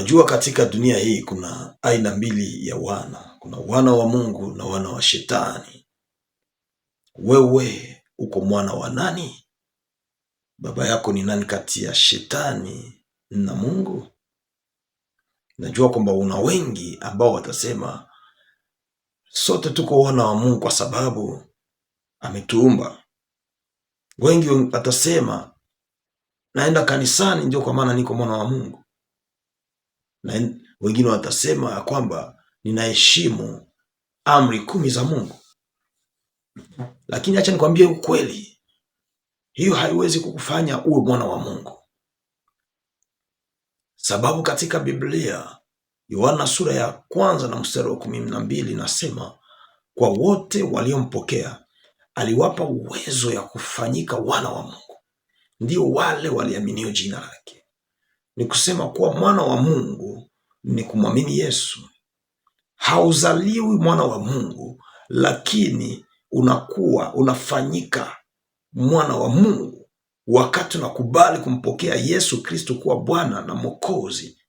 Najua katika dunia hii kuna aina mbili ya wana. Kuna wana wa Mungu na wana wa Shetani. Wewe uko mwana wa nani? Baba yako ni nani kati ya Shetani na Mungu? Najua kwamba una wengi ambao watasema sote tuko wana wa Mungu kwa sababu ametuumba. Wengi watasema naenda kanisani ndio kwa maana niko mwana wa Mungu. Na wengine watasema ya kwamba ninaheshimu amri 10 za Mungu. Lakini acha nikwambie ukweli, hiyo haiwezi kukufanya uwe mwana wa Mungu. Sababu katika Biblia, Yohana sura ya 1 na mstari wa 12 nasema, kwa wote waliompokea aliwapa uwezo ya kufanyika wana wa Mungu, ndio wale waliaminio jina lake. Ni kusema kuwa mwana wa Mungu ni kumwamini Yesu. Hauzaliwi mwana wa Mungu, lakini unafanyika mwana wa Mungu wakati unakubali kumpokea Yesu Kristo kuwa Bwana na Mwokozi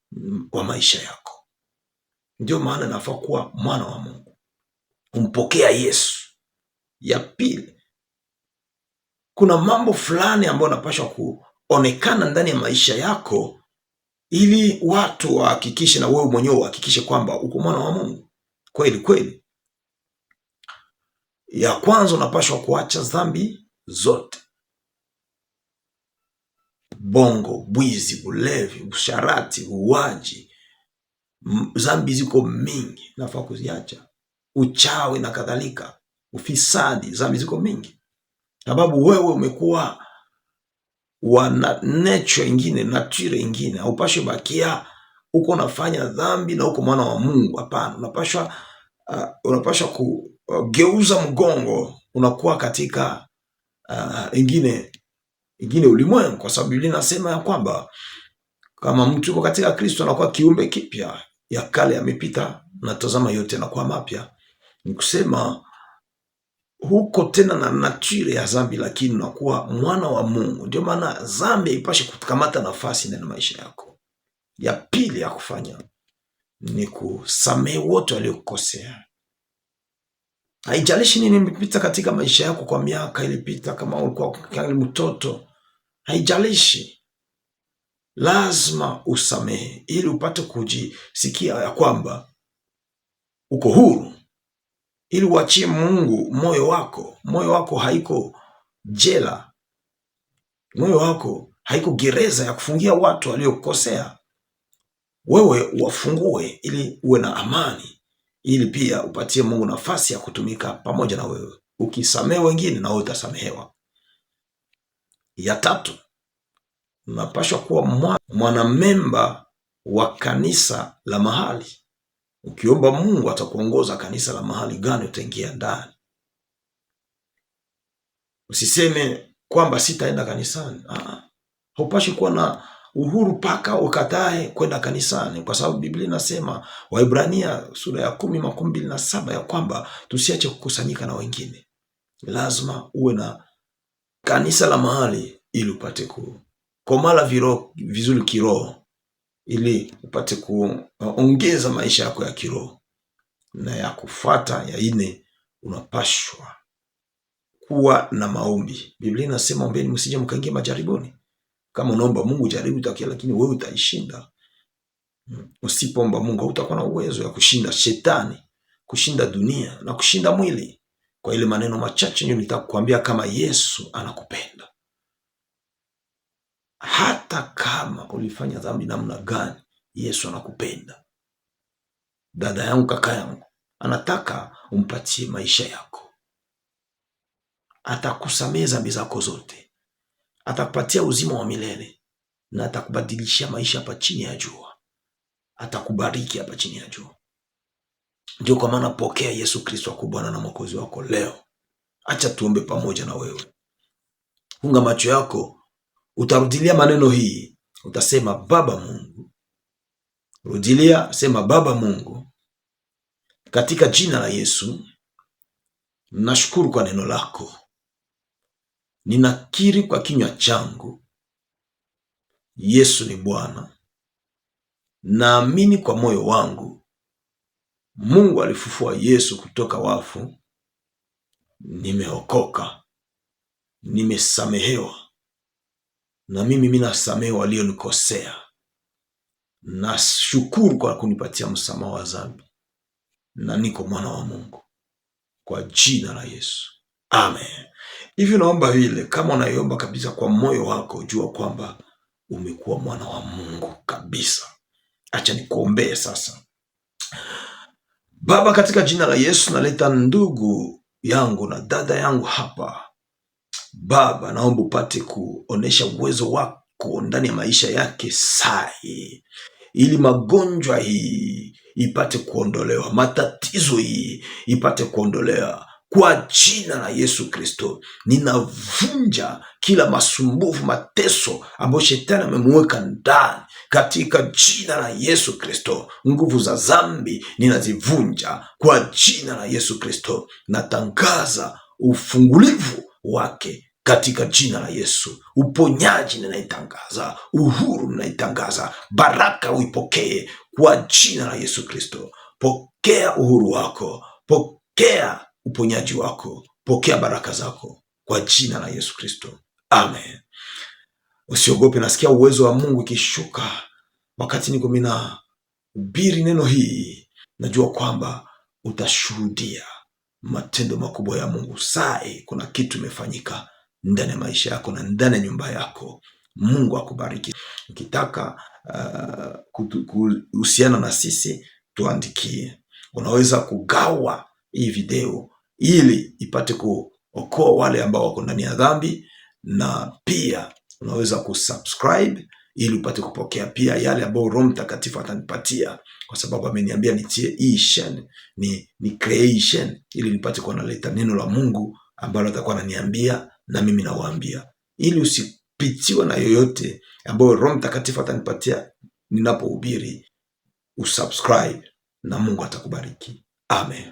wa maisha yako. Ndio maana nafaa kuwa mwana wa Mungu, umpokea Yesu. Ya pili, kuna mambo fulani ambayo unapaswa kuonekana ndani ya maisha yako ili watu wahakikishe na wewe mwenyewe uhakikishe kwamba uko mwana wa Mungu kweli kweli. Ya kwanza, unapaswa kuacha dhambi zote: bongo, bwizi, ulevi, usharati, uwaji. Dhambi ziko mingi, nafaa kuziacha. Uchawi na kadhalika, ufisadi, dhambi ziko mingi, sababu wewe umekuwa wana nature ingine, nature ingine. Haupaswi bakia uko unafanya dhambi na uko mwana wa Mungu. Hapana, unapaswa kugeuza mgongo, unakuwa katika ingine ulimwengu, kwa sababu Biblia inasema ya kwamba kama mtu yuko katika Kristo anakuwa kiumbe kipya, ya kale yamepita na tazama yote yanakuwa mapya. Ni kusema huko tena na nature ya dhambi, lakini unakuwa mwana wa Mungu. Ndio maana dhambi haipashi kukamata nafasi ndani ya maisha yako. Ya pili ya kufanya ni kusamehe wote waliokukosea. Haijalishi nini imepita katika maisha yako kwa miaka ilipita, kama ulikuwa kama mtoto, haijalishi, lazima usamehe ili upate kujisikia ya kwamba uko huru, ili uachie Mungu moyo wako. Moyo wako haiko jela, moyo wako haiko gereza ya kufungia watu waliokukosea. Wewe wafungue ili uwe na amani, ili pia upatie Mungu nafasi ya kutumika pamoja na wewe. Ukisamehe wengine na wewe utasamehewa. Ya tatu, unapaswa kuwa mwanamemba wa kanisa la mahali. Ukiomba Mungu atakuongoza kanisa la mahali gani utaingia ndani. Usiseme kwamba sitaenda kanisani. Haupashi kuwa na uhuru paka ukatae kwenda kanisani, kwa sababu Biblia inasema, Waebrania sura ya 10:27 ya kwamba tusiache kukusanyika na wengine. Lazima uwe na kanisa la mahali ili upate kukomala vizuri kiroho, ili upate kuongeza maisha yako ya kiroho. Na ya kufuata, ya ine, unapashwa kuwa na maombi. Biblia inasema, ombeni msije mkaingia majaribuni. Kama unaomba Mungu jaribu itakia, lakini wewe utaishinda. Usipoomba Mungu hutakuwa na uwezo ya kushinda shetani, kushinda dunia na kushinda mwili. Kwa ile maneno machache ndio nitakwambia kama Yesu anakupenda. Hata kama ulifanya dhambi namna gani, Yesu anakupenda. Dada yangu, kaka yangu, anataka umpatie maisha yako. Atakusamehe dhambi zako zote, atakupatia uzima wa milele, na atakubadilishia maisha hapa chini ya jua. Atakubariki hapa chini ya jua. Ndio kwa maana pokea Yesu Kristo kwa Bwana na Mwokozi wako leo. Acha tuombe pamoja na wewe. Funga macho yako, utarudilia maneno hii. Utasema, Baba Mungu. Rudilia, sema, Baba Mungu, katika jina la Yesu, nashukuru kwa neno lako. Ninakiri kwa kinywa changu Yesu ni Bwana naamini kwa moyo wangu Mungu alifufua Yesu kutoka wafu, nimeokoka, nimesamehewa, na mimi nasamehe walionikosea. Nashukuru kwa kunipatia msamaha wa dhambi, na niko mwana wa Mungu kwa jina la Yesu, amen. Hivyo naomba vile, kama unaiomba kabisa kwa moyo wako, jua kwamba umekuwa mwana wa Mungu kabisa. Acha nikuombee sasa. Baba, katika jina la Yesu naleta ndugu yangu na dada yangu hapa. Baba, naomba upate kuonesha uwezo wako ndani ya maisha yake sai, ili magonjwa hii ipate kuondolewa, matatizo hii ipate kuondolewa kwa jina la Yesu Kristo. Ninavunja kila masumbufu, mateso ambayo shetani amemweka ndani katika jina la Yesu Kristo. Nguvu za dhambi ninazivunja kwa jina la Yesu Kristo. Natangaza ufungulivu wake katika jina la Yesu. Uponyaji ninaitangaza, uhuru ninaitangaza, baraka uipokee kwa jina la Yesu Kristo. Pokea uhuru wako, pokea uponyaji wako, pokea baraka zako kwa jina la Yesu Kristo, amen. Usiogope, nasikia uwezo wa Mungu ikishuka wakati niko mina hubiri neno hii. Najua kwamba utashuhudia matendo makubwa ya Mungu. Sai kuna kitu imefanyika ndani ya maisha yako na ndani ya nyumba yako. Mungu akubariki. Ukitaka kuhusiana na sisi, tuandikie. Unaweza kugawa hii video ili ipate kuokoa wale ambao wako ndani ya dhambi, na pia unaweza kusubscribe ili upate kupokea pia yale ambayo Roho Mtakatifu atanipatia, kwa sababu ameniambia nitie hii channel ni creation, ili nipate kuwa naleta neno la Mungu ambalo atakuwa ananiambia na mimi nawaambia, ili usipitiwe na yoyote ambayo Roho Mtakatifu atanipatia ninapohubiri. Usubscribe na Mungu atakubariki. Amen.